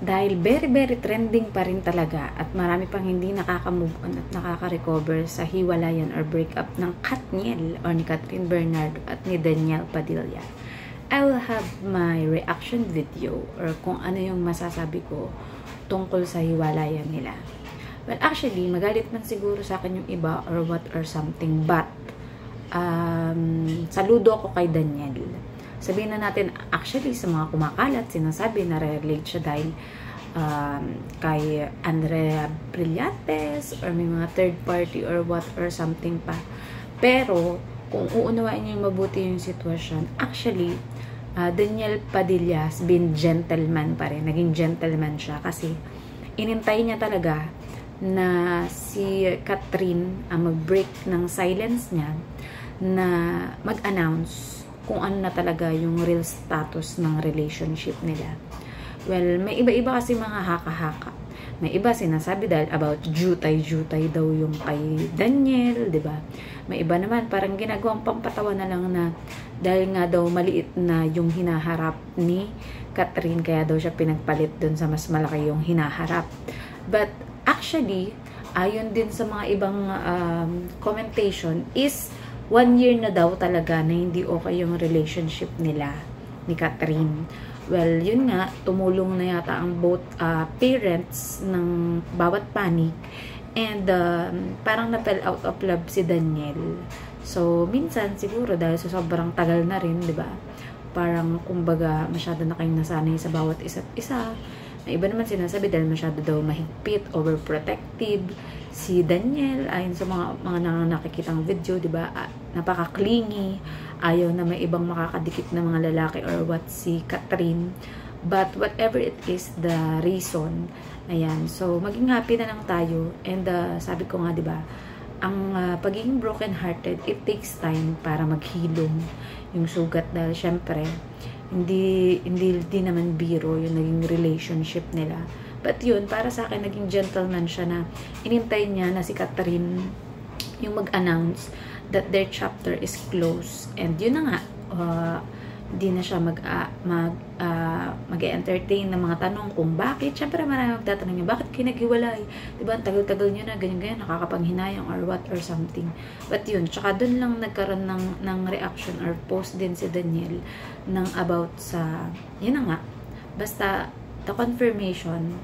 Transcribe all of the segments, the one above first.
Dahil very very trending pa rin talaga at marami pang hindi nakaka-move on at nakaka-recover sa hiwalayan or breakup ng Katniel or ni Catherine Bernardo at ni Danielle Padilla. I will have my reaction video or kung ano yung masasabi ko tungkol sa hiwalayan nila. Well, actually, magalit man siguro sa akin yung iba or what or something, but saludo ako kay Danielle. Sabihin na natin, actually, sa mga kumakalat, sinasabi na relate siya dahil kay Andrea Brillantes or may mga third party or what or something pa. Pero, kung uunawain niyo yung mabuti yung sitwasyon, actually, Danielle Padilla has been gentleman pa rin. Naging gentleman siya kasi inintay niya talaga na si Catherine mag-break ng silence niya na mag-announce kung ano na talaga yung real status ng relationship nila. Well, may iba-iba kasi mga haka-haka. May iba sinasabi dahil about jutay-jutay daw yung kay Danielle, di ba? May iba naman parang ginagawang pampatawa na lang na dahil nga daw maliit na yung hinaharap ni Catherine kaya daw siya pinagpalit dun sa mas malaki yung hinaharap. But actually, ayon din sa mga ibang commentation is 1 year na daw talaga na hindi okay yung relationship nila ni Catherine. Well, yun nga, tumulong na yata ang both parents ng bawat panig and parang na-fell out of love si Danielle. So, minsan siguro dahil sa sobrang tagal na rin, di ba? Parang kumbaga masyado na kayong nasanay sa bawat isa't isa. May iba naman sinasabi dahil masyado daw mahigpit, overprotective si Danielle ayon sa mga nakikitang video, di ba? Napaka-clingy, ayaw na may ibang makakadikit na mga lalaki or what si Catherine. But whatever it is the reason, ayan. So maging happy na lang tayo and sabi ko nga, di ba? Ang pagiging broken-hearted, it takes time para maghilom yung sugat dahil syempre hindi naman biro yung naging relationship nila. But yun, para sa akin, naging gentleman siya na inintay niya na si Catherine yung mag-announce that their chapter is closed. And yun na nga, hindi na siya mag-entertain ng mga tanong kung bakit. Siyempre, marami magtatanong niya, bakit kayo naghiwalay? Diba, ang tagal-tagal niyo na, ganyan-ganyan, nakakapanghinayang or what or something. But yun, tsaka dun lang nagkaroon ng reaction or post din si Danielle ng about sa, yun na nga, basta the confirmation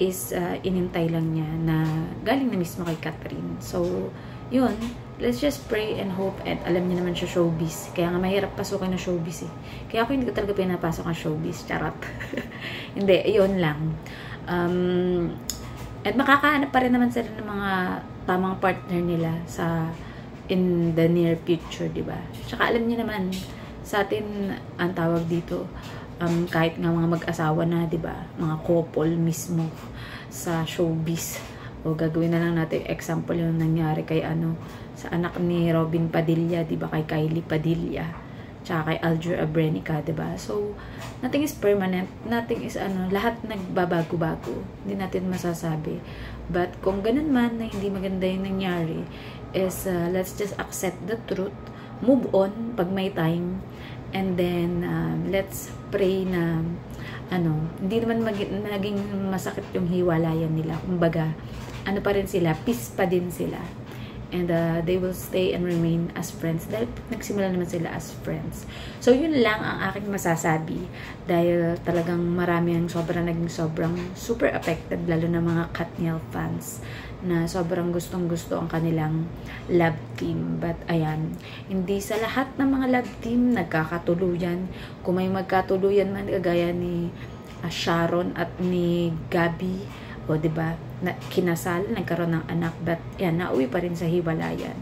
is inintay lang niya na galing na mismo kay Catherine. So, yun, let's just pray and hope and alam niyo naman siya showbiz. Kaya nga mahirap pasukin na showbiz eh. Kaya ako hindi ko talaga pinapasok ang showbiz. Charot. Hindi, yun lang. At makakahanap pa rin naman sila ng mga tamang partner nila sa in the near future, diba? Tsaka alam niyo naman, sa atin, ang tawag dito, kahit nga mga mag-asawa na, diba? Mga couple mismo sa showbiz. O gagawin na lang natin example yung nangyari kay sa anak ni Robin Padilla, diba? Kay Kylie Padilla. Tsaka kay Aljur Abrenica, diba? So, nothing is permanent. Nothing is lahat nagbabago-bago. Hindi natin masasabi. But kung ganun man na hindi maganda yung nangyari, is let's just accept the truth. Move on pag may time. And then, let's pray na, hindi naman maging masakit yung hiwalayan nila. Kumbaga, pa rin sila, peace pa din sila. And they will stay and remain as friends. Dahil nagsimula naman sila as friends. So, yun lang ang aking masasabi. Dahil talagang marami ang naging sobrang super affected, lalo na mga Katniel fans na sobrang gustong-gusto ang kanilang love team. But ayan, hindi sa lahat ng mga love team nagkakatuluyan. Kung may magkatuluyan man, kagaya ni Sharon at ni Gabby, o diba, kinasal, nagkaroon ng anak, but yan, nauwi pa rin sa hiwalayan.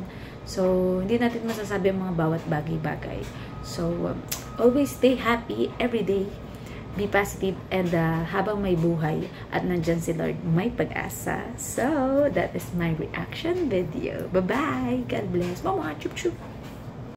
So, hindi natin masasabi ang mga bawat bagay-bagay. So, always stay happy every day. Be positive and habang may buhay at nandyan si Lord, may pag-asa. So, that is my reaction video. Bye-bye! God bless! Mama! Chup-chup!